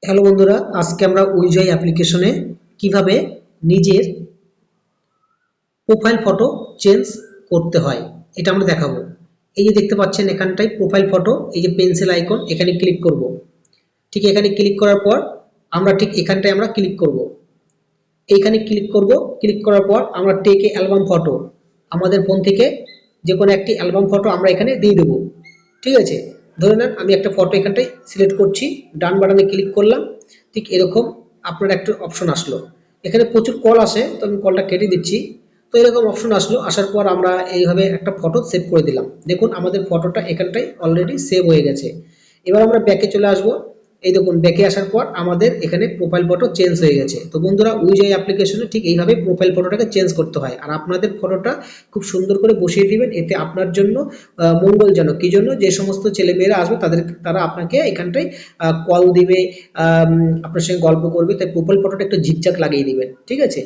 Hello বন্ধুরা, আজকে আমরা উইজয় অ্যাপ্লিকেশনে কিভাবে নিজের প্রোফাইল ফটো চেঞ্জ করতে হয় এটা আমরা দেখাবো। এই যে দেখতে পাচ্ছেন এখানটায় প্রোফাইল ফটো, এই যে পেন্সিল আইকন, এখানে ক্লিক করব। ঠিক এখানে ক্লিক করার পর আমরা ঠিক এখানটায় আমরা ক্লিক করব। এইখানে ক্লিক করব। ক্লিক করার পর আমরা টেক এ অ্যালবাম ফটো, আমাদের ফোন থেকে যে কোনো একটি অ্যালবাম ফটো আমরা এখানে দিয়ে দেবো। ঠিক আছে, ধরে নেন আমি একটা ফটো এখানটায় সিলেক্ট করছি, ডান বাটনে ক্লিক করলাম। ঠিক এরকম আপনার একটা অপশন আসলো। এখানে প্রচুর কল আসে, তো আমি কলটা কেটে দিচ্ছি। তো এরকম অপশন আসলো, আসার পর আমরা এইভাবে একটা ফটো সেভ করে দিলাম। দেখুন আমাদের ফটোটা এখানটায় অলরেডি সেভ হয়ে গেছে। এবার আমরা ব্যাকে চলে আসবো। এই দেখুন ব্যাকে আসার পর আমাদের এখানে প্রোফাইল ফটো চেঞ্জ হয়ে গেছে। তো বন্ধুরা, উইজয় অ্যাপ্লিকেশনে ঠিক এইভাবে প্রোফাইল ফটোটাকে চেঞ্জ করতে হয়। আর আপনাদের ফটোটা খুব সুন্দর করে বসিয়ে দিবেন, এতে আপনার জন্য মঙ্গলজনক। কি জন্য? যে সমস্ত ছেলেমেয়েরা আসবে তারা আপনাকে এখানটায় কল দিবে, আপনার সঙ্গে গল্প করবে, তাই প্রোফাইল ফটোটা একটু ঝিকঝাক লাগিয়ে দিবেন। ঠিক আছে।